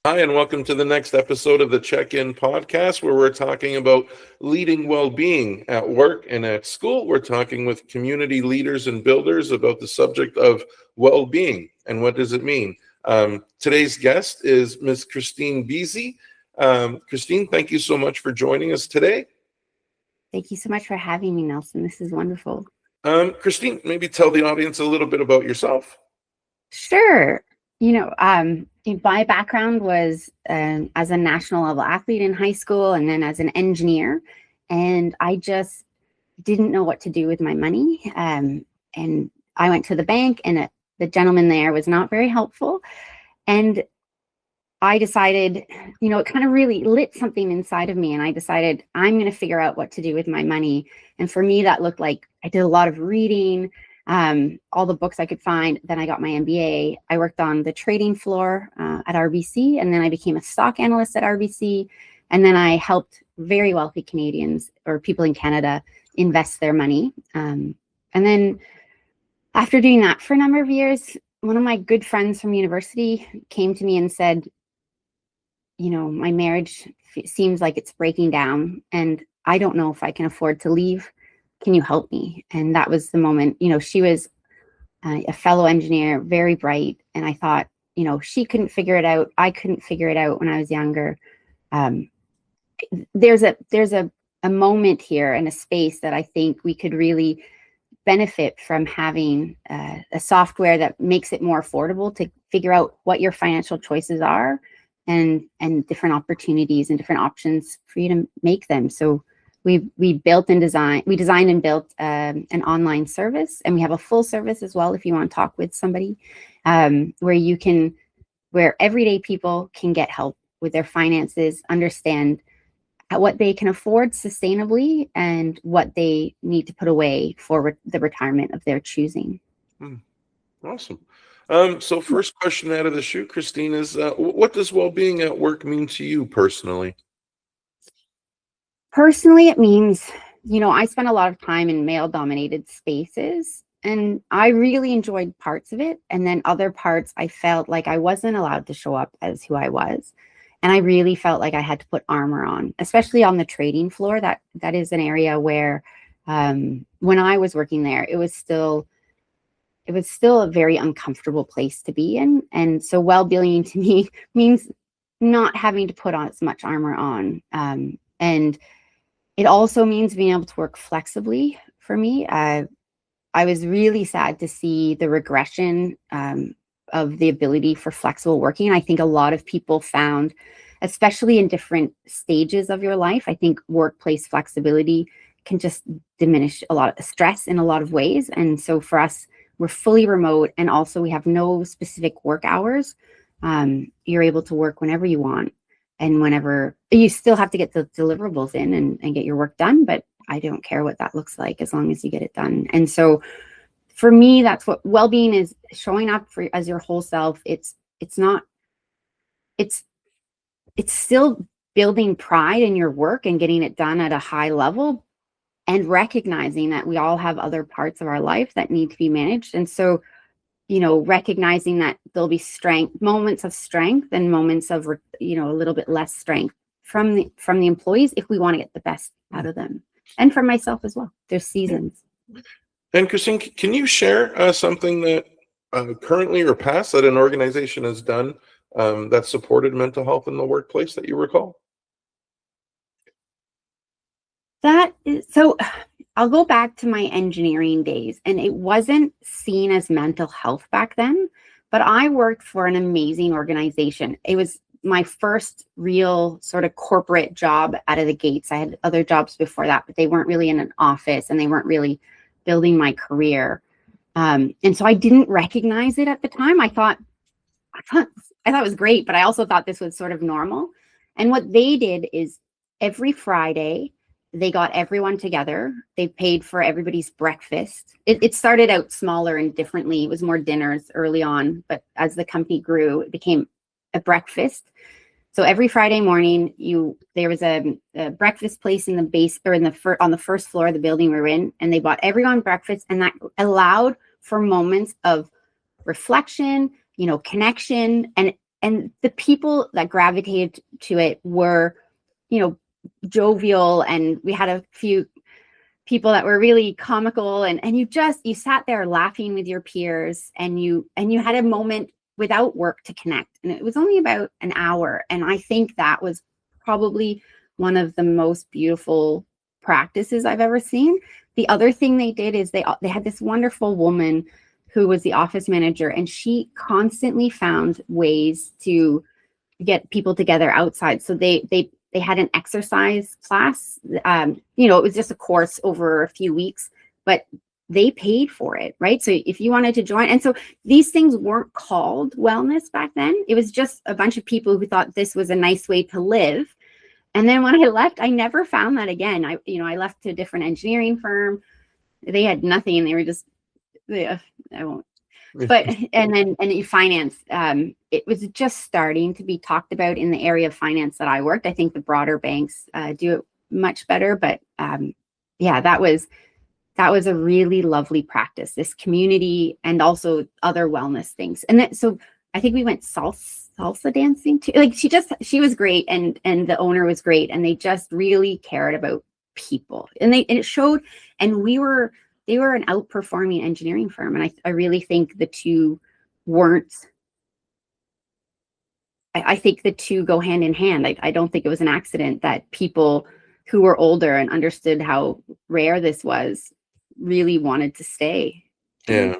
Hi, and welcome to the next episode of the Check-In podcast, where we're talking about leading well-being at work and at school. We're talking with community leaders and builders about the subject of well-being and what does it mean. Today's guest is Ms. Kristine Beese. Kristine, thank you so much for joining us today. Thank you so much for having me, Nelson. This is wonderful. Kristine, maybe tell the audience a little bit about yourself. Sure. My background was as a national level athlete in high school and then as an engineer. And I just didn't know what to do with my money. And I went to the bank and the gentleman there was not very helpful. And I decided, it kind of really lit something inside of me. And I decided I'm going to figure out what to do with my money. And for me, that looked like I did a lot of reading, all the books I could find. Then I got my MBA. I worked on the trading floor at RBC, and then I became a stock analyst at RBC. And then I helped very wealthy Canadians or people in Canada invest their money. And then after doing that for a number of years, one of my good friends from university came to me and said, my marriage seems like it's breaking down and I don't know if I can afford to leave. Can you help me? And that was the moment. She was a fellow engineer, very bright. And I thought, she couldn't figure it out. I couldn't figure it out when I was younger. There's a moment here and a space that I think we could really benefit from having a software that makes it more affordable to figure out what your financial choices are and different opportunities and different options for you to make them. So we designed and built an online service, and we have a full service as well if you want to talk with somebody, where everyday people can get help with their finances, understand what they can afford sustainably and what they need to put away for the retirement of their choosing. Awesome. So first question out of the chute, Kristine, is what does well-being at work mean to you personally? Personally, it means, I spent a lot of time in male-dominated spaces, and I really enjoyed parts of it. And then other parts, I felt like I wasn't allowed to show up as who I was. And I really felt like I had to put armor on, especially on the trading floor. That is an area where when I was working there, it was still a very uncomfortable place to be in. And so well-being to me means not having to put on as much armor on. And it also means being able to work flexibly for me. I was really sad to see the regression of the ability for flexible working. I think a lot of people found, especially in different stages of your life, I think workplace flexibility can just diminish a lot of stress in a lot of ways. And so for us, we're fully remote, and also we have no specific work hours. You're able to work whenever you want, and whenever you still have to get the deliverables in and get your work done, but I don't care what that looks like as long as you get it done. And so for me, that's what well-being is, showing up as your whole self. It's still building pride in your work and getting it done at a high level, and recognizing that we all have other parts of our life that need to be managed. And so, recognizing that there'll be moments of strength and moments of, a little bit less strength from the employees if we want to get the best out of them. And for myself as well, there's seasons. And Kristine, can you share something that currently or past that an organization has done that supported mental health in the workplace that you recall? So I'll go back to my engineering days, and it wasn't seen as mental health back then, but I worked for an amazing organization. It was my first real sort of corporate job out of the gates. I had other jobs before that, but they weren't really in an office and they weren't really building my career. And so I didn't recognize it at the time. I thought it was great, but I also thought this was sort of normal. And what they did is every Friday, they got everyone together. They paid for everybody's breakfast. It started out smaller and differently. It was more dinners early on, but as the company grew, it became a breakfast. So every Friday morning, there was a breakfast place in the base or on the first floor of the building we were in, and they bought everyone breakfast, and that allowed for moments of reflection, connection, and and the people that gravitated to it were, you know, jovial, and we had a few people that were really comical, and you sat there laughing with your peers, and you had a moment without work to connect, and it was only about an hour, and I think that was probably one of the most beautiful practices I've ever seen. The other thing they did is they had this wonderful woman who was the office manager, and she constantly found ways to get people together outside. So they had an exercise class. You know, it was just a course over a few weeks, but they paid for it, right? So if you wanted to join, and so these things weren't called wellness back then. It was just a bunch of people who thought this was a nice way to live. And then when I left, I never found that again. I left to a different engineering firm. They had nothing. They were just, yeah, I won't. But and in finance, it was just starting to be talked about in the area of finance that I worked. I think the broader banks do it much better. But yeah, that was a really lovely practice. This community and also other wellness things. And then, so I think we went salsa dancing too. Like she was great, and the owner was great, and they just really cared about people, and it showed. And they were an outperforming engineering firm. And I really think the two weren't, I think the two go hand in hand. I don't think it was an accident that people who were older and understood how rare this was really wanted to stay. Yeah.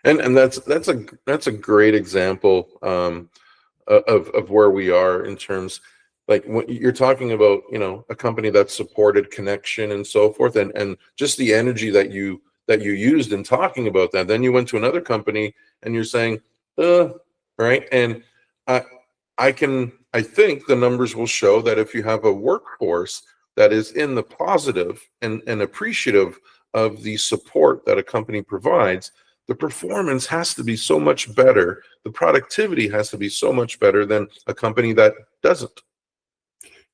And that's a great example of where we are in terms, like when you're talking about, you know, a company that supported connection and so forth, and just the energy that you used in talking about that. Then you went to another company and you're saying, right? And I think the numbers will show that if you have a workforce that is in the positive and appreciative of the support that a company provides, the performance has to be so much better. The productivity has to be so much better than a company that doesn't.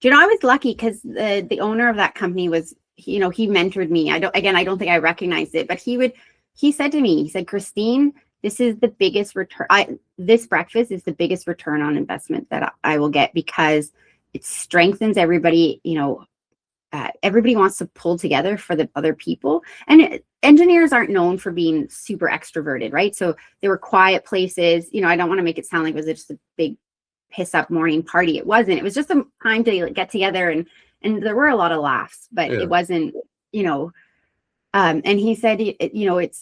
You know, I was lucky because the owner of that company was, you know, he mentored me. I don't think I recognized it, but he said to me, he said, Kristine, this is the biggest return. This breakfast is the biggest return on investment that I will get, because it strengthens everybody. You know, everybody wants to pull together for the other people. And engineers aren't known for being super extroverted, right? So there were quiet places. You know, I don't want to make it sound like it was just a big piss up morning party. It wasn't. It was just a time to get together, and there were a lot of laughs, but it wasn't, you know. And he said, you know, it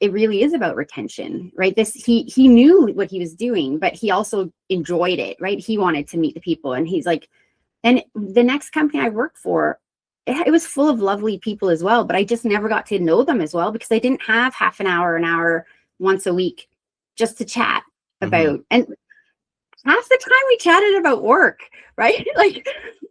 really is about retention, right? He knew what he was doing, but he also enjoyed it, right? He wanted to meet the people, and he's like, and the next company I worked for, it was full of lovely people as well, but I just never got to know them as well, because I didn't have half an hour once a week just to chat about. And half the time we chatted about work, right? Like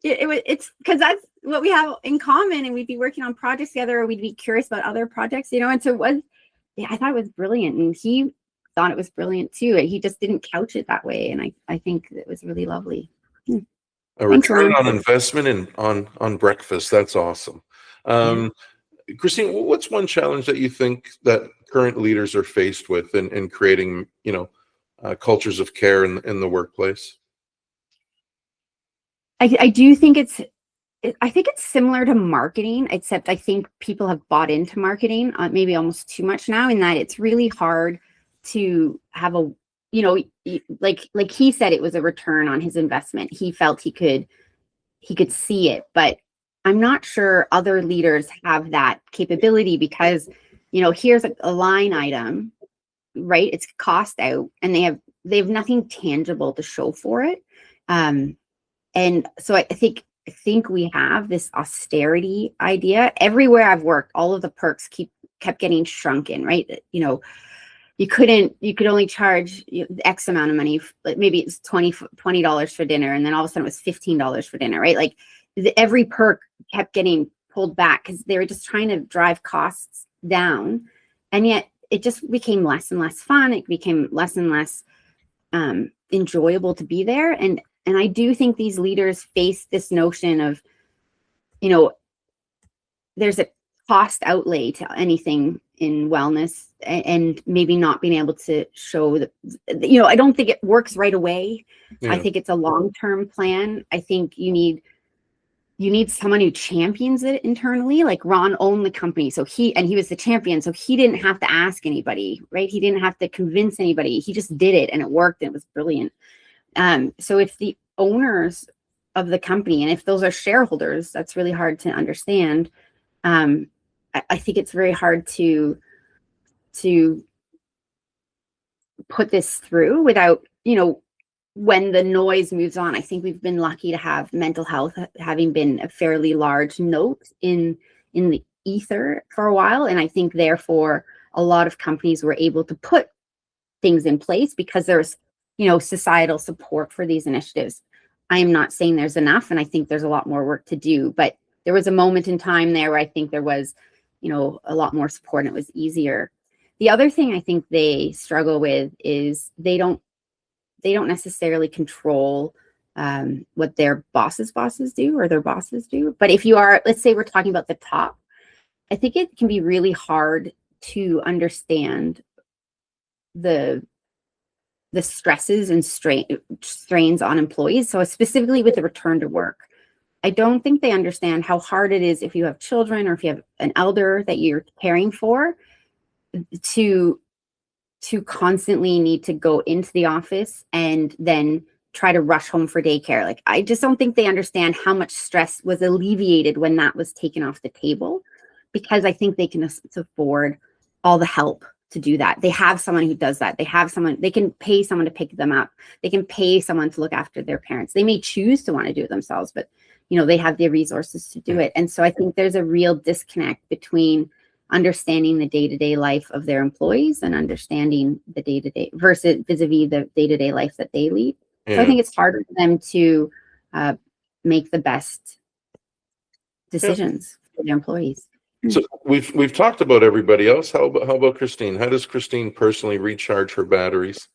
it's because that's what we have in common, and we'd be working on projects together, or we'd be curious about other projects, you know. And so I thought it was brilliant, and he thought it was brilliant too. He just didn't couch it that way, and I think it was really lovely. A return on investment and on breakfast. That's awesome. Kristine, what's one challenge that you think that current leaders are faced with in creating, you know, cultures of care in the workplace? I do think it's similar to marketing, except I think people have bought into marketing maybe almost too much now, in that it's really hard to have a, you know, like he said, it was a return on his investment. He felt he could see it, but I'm not sure other leaders have that capability, because, you know, here's a line item, right? It's cost out, and they have nothing tangible to show for it. And so I think we have this austerity idea everywhere I've worked. All of the perks kept getting shrunken, right? You know, you could only charge X amount of money. Like maybe it's $20 for dinner, and then all of a sudden it was $15 for dinner, right? Like every perk kept getting pulled back because they were just trying to drive costs down, and yet it just became less and less fun. It became less and less enjoyable to be there. And I do think these leaders face this notion of, you know, there's a cost outlay to anything in wellness, and maybe not being able to show that, I don't think it works right away. I think it's a long-term plan. I think you need someone who champions it internally. Like Ron owned the company, so he was the champion, so he didn't have to ask anybody, right? He didn't have to convince anybody. He just did it, and it worked, and it was brilliant. So if the owners of the company, and if those are shareholders, that's really hard to understand. I think it's very hard to put this through without, when the noise moves on. I think we've been lucky to have mental health having been a fairly large note in the ether for a while. And I think therefore a lot of companies were able to put things in place because there's, societal support for these initiatives. I am not saying there's enough, and I think there's a lot more work to do, but there was a moment in time there where I think there was, a lot more support, and it was easier. The other thing I think they struggle with is they don't necessarily control what their bosses do, or their bosses do. But if you are, let's say we're talking about the top, I think it can be really hard to understand the stresses and strains on employees. So specifically with the return to work, I don't think they understand how hard it is if you have children or if you have an elder that you're caring for, to constantly need to go into the office and then try to rush home for daycare. Like, I just don't think they understand how much stress was alleviated when that was taken off the table, because I think they can afford all the help to do that. They have someone who does that. They can pay someone to pick them up. They can pay someone to look after their parents. They may choose to want to do it themselves, but they have the resources to do it. And so I think there's a real disconnect between understanding the day-to-day life of their employees and understanding the day-to-day vis-a-vis the day-to-day life that they lead. So I think it's harder for them to make the best decisions for their employees. So we've talked about everybody else. How about Kristine? How does Kristine personally recharge her batteries?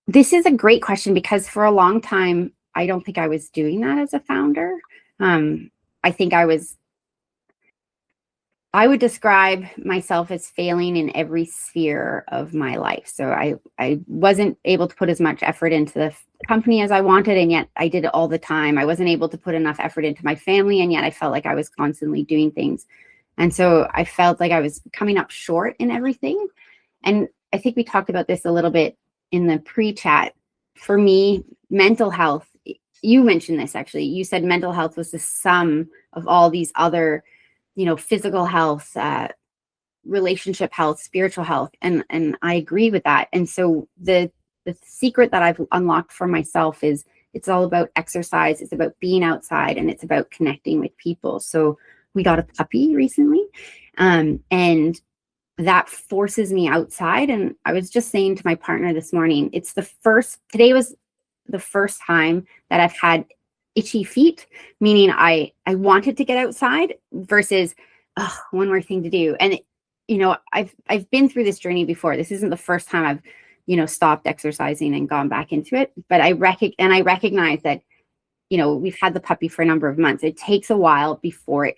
This is a great question, because for a long time, I don't think I was doing that as a founder. I think I would describe myself as failing in every sphere of my life. So I wasn't able to put as much effort into the company as I wanted, and yet I did it all the time. I wasn't able to put enough effort into my family, and yet I felt like I was constantly doing things. And so I felt like I was coming up short in everything. And I think we talked about this a little bit in the pre-chat. For me, mental health, you mentioned this actually. You said mental health was the sum of all these other physical health, relationship health, spiritual health. And I agree with that. And so the secret that I've unlocked for myself is it's all about exercise. It's about being outside, and it's about connecting with people. So we got a puppy recently, and that forces me outside. And I was just saying to my partner this morning, today was the first time that I've had itchy feet, meaning I wanted to get outside versus one more thing to do. And I've been through this journey before. This isn't the first time I've stopped exercising and gone back into it. But I recognize that we've had the puppy for a number of months. It takes a while before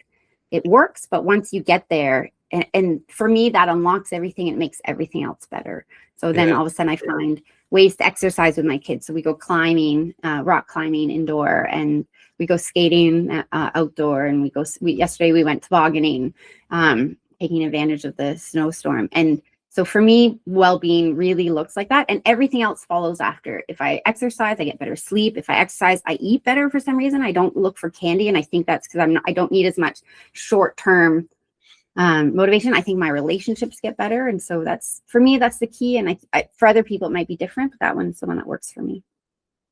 it works, but once you get there, and for me that unlocks everything. It makes everything else better. So then all of a sudden I find ways to exercise with my kids. So we go climbing, rock climbing indoor, and we go skating outdoor, and yesterday we went tobogganing, taking advantage of the snowstorm. And so for me, well-being really looks like that, and everything else follows after. If I exercise, I get better sleep. If I exercise, I eat better for some reason. I don't look for candy, and I think that's because I don't need as much short-term motivation. I think my relationships get better. And so for me, that's the key. And for other people, it might be different, but that one's the one that works for me.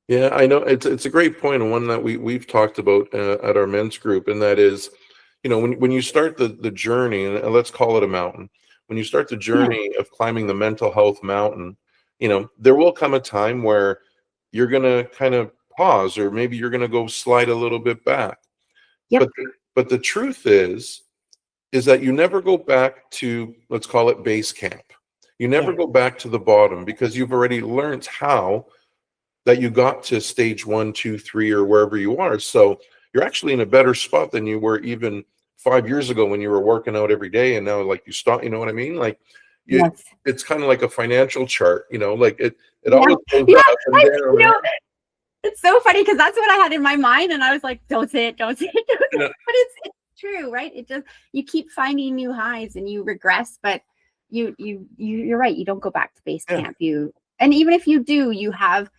Yeah, I know it's a great point, and one that we've talked about at our men's group. And that is, when you start the journey, and let's call it a mountain, when you start the journey of climbing the mental health mountain, there will come a time where you're going to kind of pause, or maybe you're going to go slide a little bit back. Yep. But the truth is that you never go back to, let's call it base camp. You never go back to the bottom, because you've already learned how that you got to stage 1, 2, 3, or wherever you are. So you're actually in a better spot than you were even 5 years ago when you were working out every day, and now like you stop, you know what I mean? Like you, Yes. it's kind of like a financial chart, like it Yeah. always goes Yeah. up and down. It's so funny because that's what I had in my mind, and I was like, don't say it, don't say it, don't say it. But it's true, right? It just, you keep finding new highs and you regress, but you're right. You don't go back to base camp. And even if you do, you have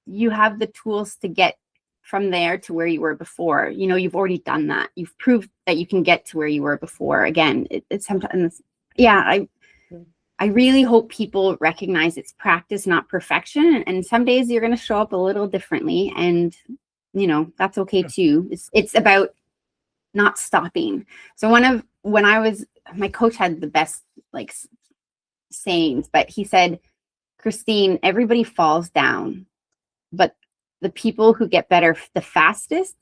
the tools to get from there to where you were before. You've already done that. You've proved that you can get to where you were before. Again, it's sometimes, I really hope people recognize it's practice, not perfection. And some days you're going to show up a little differently, and that's okay too. It's about not stopping. So my coach had the best like sayings, but he said, Kristine, everybody falls down, but the people who get better the fastest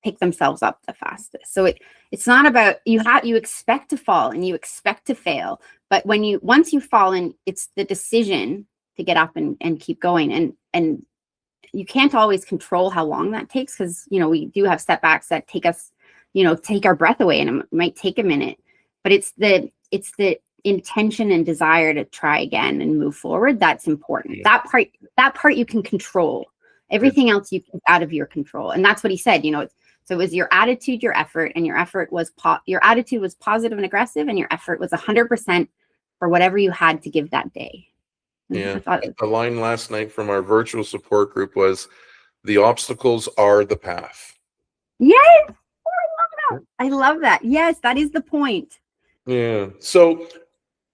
pick themselves up the fastest. So it's not about, you expect to fall and you expect to fail, but once you've fallen, it's the decision to get up and keep going. And you can't always control how long that takes, because we do have setbacks that take us, take our breath away, and it might take a minute, but it's the intention and desire to try again and move forward. That's important. That part you can control. Everything else out of your control. And that's what he said. So it was your attitude, your effort, and your attitude was positive and aggressive, and your effort was 100% for whatever you had to give that day. Yeah. A line last night from our virtual support group was, the obstacles are the path. Yes. I love that. Yes, that is the point. Yeah. So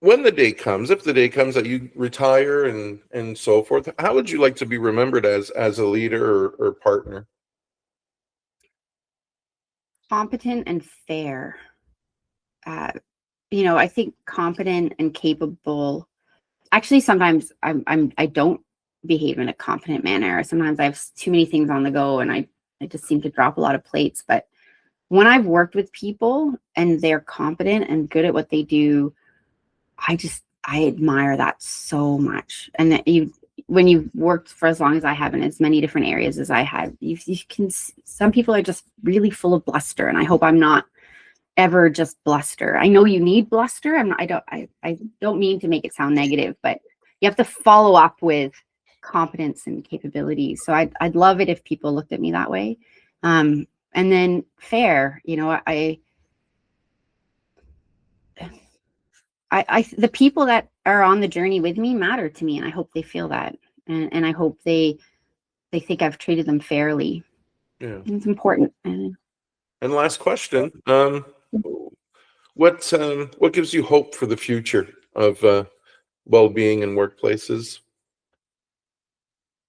when the day comes, if the day comes that you retire and so forth, how would you like to be remembered as a leader or partner? Competent and fair. I think competent and capable. Actually, sometimes I don't behave in a competent manner. Sometimes I have too many things on the go, and I just seem to drop a lot of plates. But when I've worked with people and they're competent and good at what they do, I admire that so much. And that when you've worked for as long as I have in as many different areas as I have, you can. Some people are just really full of bluster, and I hope I'm not ever just bluster. I know you need bluster. I don't mean to make it sound negative, but you have to follow up with competence and capabilities. So I'd love it if people looked at me that way. And then fair, the people that are on the journey with me matter to me, and I hope they feel that, and I hope they think I've treated them fairly. Yeah, it's important. And last question: what gives you hope for the future of well-being in workplaces?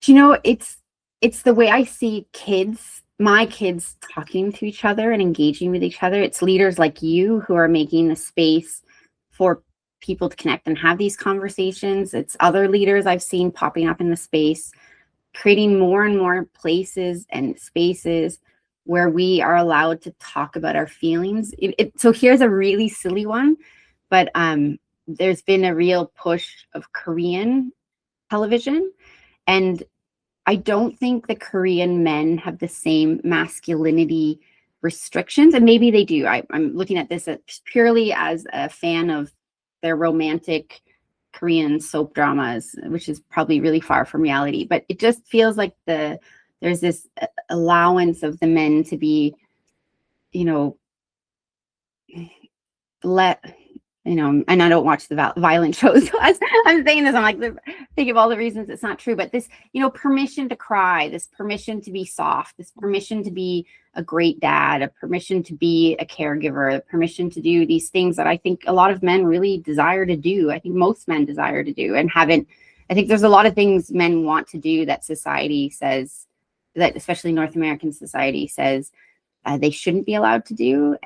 It's the way I see my kids talking to each other and engaging with each other. It's leaders like you who are making the space for people to connect and have these conversations. It's other leaders I've seen popping up in the space, creating more and more places and spaces where we are allowed to talk about our feelings. So here's a really silly one, but there's been a real push of Korean television, and I don't think the Korean men have the same masculinity restrictions, and maybe they do. I'm looking at this purely as a fan of their romantic Korean soap dramas, which is probably really far from reality. But it just feels like there's this allowance of the men to be, and I don't watch the violent shows. So as I'm saying this, I'm like, think of all the reasons it's not true. But this, permission to cry, this permission to be soft, this permission to be a great dad, a permission to be a caregiver, a permission to do these things that I think a lot of men really desire to do. I think most men desire to do and haven't. I think there's a lot of things men want to do that society says, that especially North American society says, they shouldn't be allowed to do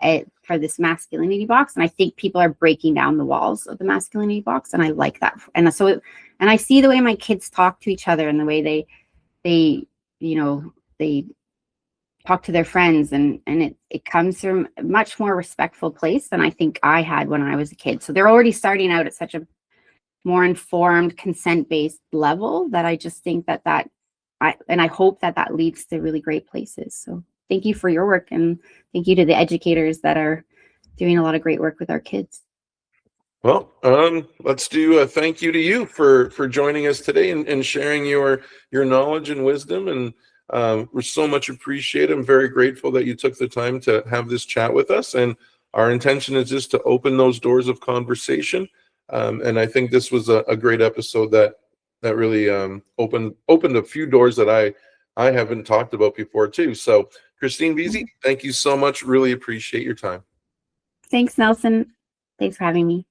for this masculinity box. And I think people are breaking down the walls of the masculinity box. And I like that. And so, and I see the way my kids talk to each other and the way they talk to their friends, and it comes from a much more respectful place than I think I had when I was a kid. So they're already starting out at such a more informed, consent-based level that I just think that I hope that leads to really great places. So thank you for your work, and thank you to the educators that are doing a lot of great work with our kids. Well, let's do a thank you to you for joining us today and sharing your knowledge and wisdom. And we're so much appreciated. I'm very grateful that you took the time to have this chat with us. And our intention is just to open those doors of conversation. And I think this was a great episode that really opened a few doors that I haven't talked about before too. So, Kristine Beese, thank you so much. Really appreciate your time. Thanks, Nelson. Thanks for having me.